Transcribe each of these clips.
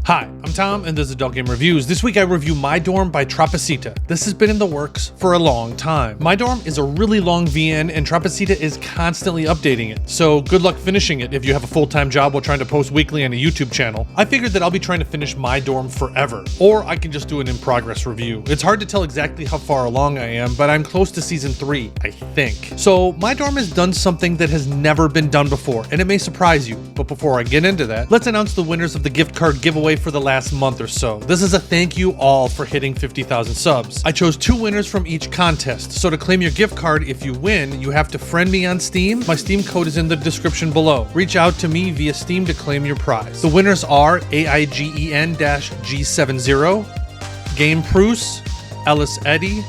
Hi, I'm Tom, and this is Adult Game Reviews. This week I review My Dorm by Trapacita. This has been in the works for a long time. My Dorm is a really long VN, and Trapacita is constantly updating it, so good luck finishing it if you have a full-time job while trying to post weekly on a YouTube channel. I figured that I'll be trying to finish My Dorm forever, or I can just do an in-progress review. It's hard to tell exactly how far along I am, but I'm close to Season 3, I think. So, My Dorm has done something that has never been done before, and it may surprise you. But before I get into that, let's announce the winners of the gift card giveaway for the last month or so. This is a thank you all for hitting 50,000 subs. I chose 2 winners from each contest, so to claim your gift card if you win, you have to friend me on Steam. My Steam code is in the description below. Reach out to me via Steam to claim your prize. The winners are AIGEN-G70, Game Bruce, Ellis Eddy,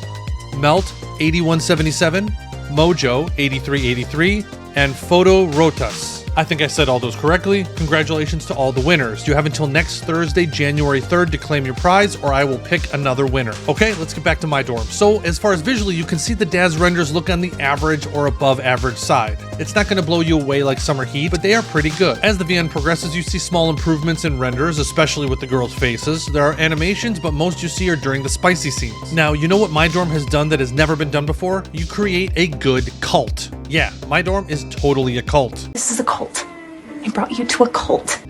Melt 8177, Mojo 8383, and Photo Rotas. I think I said all those correctly. Congratulations to all the winners. You have until next Thursday, January 3rd to claim your prize, or I will pick another winner. Okay, let's get back to My Dorm. So, as far as visually, you can see the DAS renders look on the average or above average side. It's not going to blow you away like Summer Heat, but they are pretty good. As the VN progresses, you see small improvements in renders, especially with the girls' faces. There are animations, but most you see are during the spicy scenes. Now, you know what My Dorm has done that has never been done before? You create a good cult. Yeah, My Dorm is totally a cult. This is a cult. I brought you to a cult.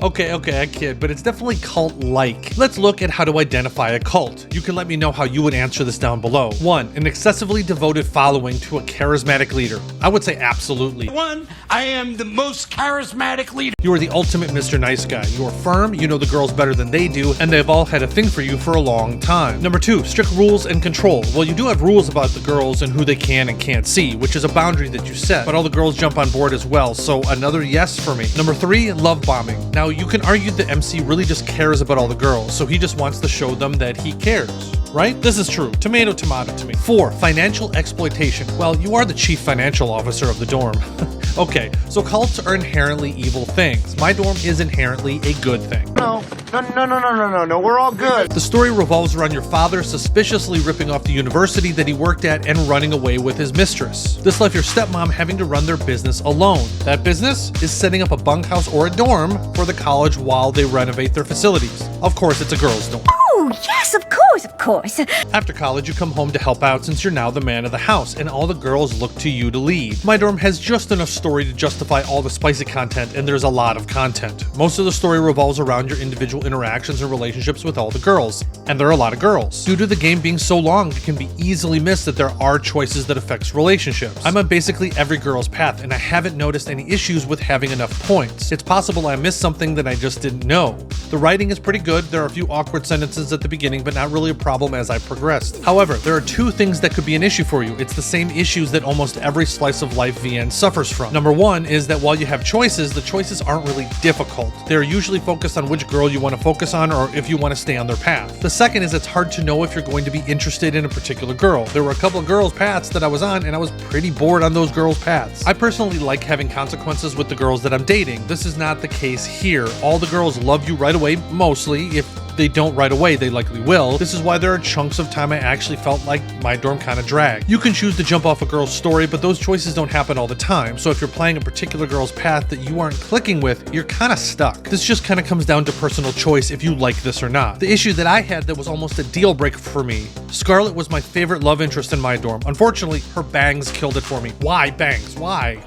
Okay, I kid, but it's definitely cult-like. Let's look at how to identify a cult. You can let me know how you would answer this down below. 1. An excessively devoted following to a charismatic leader. I would say absolutely. 1. I am the most charismatic leader. You are the ultimate Mr. Nice Guy. You are firm, you know the girls better than they do, and they've all had a thing for you for a long time. Number 2. Strict rules and control. Well, you do have rules about the girls and who they can and can't see, which is a boundary that you set, but all the girls jump on board as well, so another yes for me. Number 3. Love bombing. Now, you can argue the MC really just cares about all the girls, so he just wants to show them that he cares, right? This is true. Tomato, tomato to me. 4. Financial exploitation. Well, you are the chief financial officer of the dorm. Okay, so cults are inherently evil things. My Dorm is inherently a good thing. No, we're all good. The story revolves around your father suspiciously ripping off the university that he worked at and running away with his mistress. This left your stepmom having to run their business alone. That business is setting up a bunkhouse or a dorm for the college while they renovate their facilities. Of course, it's a girls' dorm. Oh, yes, of course. After college, you come home to help out since you're now the man of the house, and all the girls look to you to lead. My Dorm has just enough story to justify all the spicy content, and there's a lot of content. Most of the story revolves around your individual interactions and relationships with all the girls, and there are a lot of girls. Due to the game being so long, it can be easily missed that there are choices that affects relationships. I'm on basically every girl's path, and I haven't noticed any issues with having enough points. It's possible I missed something that I just didn't know. The writing is pretty good. There are a few awkward sentences at the beginning, but not really a problem as I progressed. However, there are 2 things that could be an issue for you. It's the same issues that almost every slice of life VN suffers from. Number 1 is that while you have choices, the choices aren't really difficult. They're usually focused on which girl you want to focus on or if you want to stay on their path. The second is it's hard to know if you're going to be interested in a particular girl. There were a couple of girls' paths that I was on, and I was pretty bored on those girls' paths. I personally like having consequences with the girls that I'm dating. This is not the case here. All the girls love you right away, mostly. If they don't right away, they likely will. This is why there are chunks of time I actually felt like My Dorm kind of dragged. You can choose to jump off a girl's story, but those choices don't happen all the time. So if you're playing a particular girl's path that you aren't clicking with, you're kind of stuck. This just kind of comes down to personal choice if you like this or not. The issue that I had that was almost a deal breaker for me, Scarlett was my favorite love interest in My Dorm. Unfortunately, her bangs killed it for me. Why bangs? Why?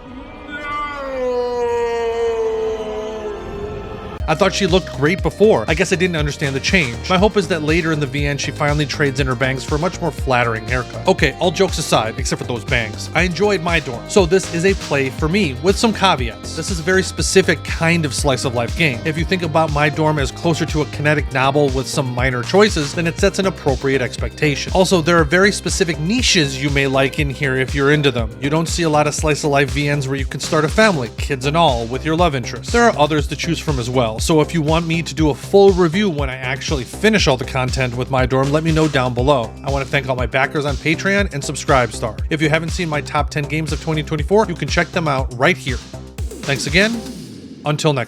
I thought she looked great before. I guess I didn't understand the change. My hope is that later in the VN she finally trades in her bangs for a much more flattering haircut. Okay, all jokes aside, except for those bangs, I enjoyed My Dorm. So this is a play for me, with some caveats. This is a very specific kind of slice of life game. If you think about My Dorm as closer to a kinetic novel with some minor choices, then it sets an appropriate expectation. Also, there are very specific niches you may like in here if you're into them. You don't see a lot of slice of life VNs where you can start a family, kids and all, with your love interest. There are others to choose from as well. So if you want me to do a full review when I actually finish all the content with My Dorm, let me know down below. I want to thank all my backers on Patreon and Subscribestar. If you haven't seen my top 10 games of 2024, you can check them out right here. Thanks again. Until next time.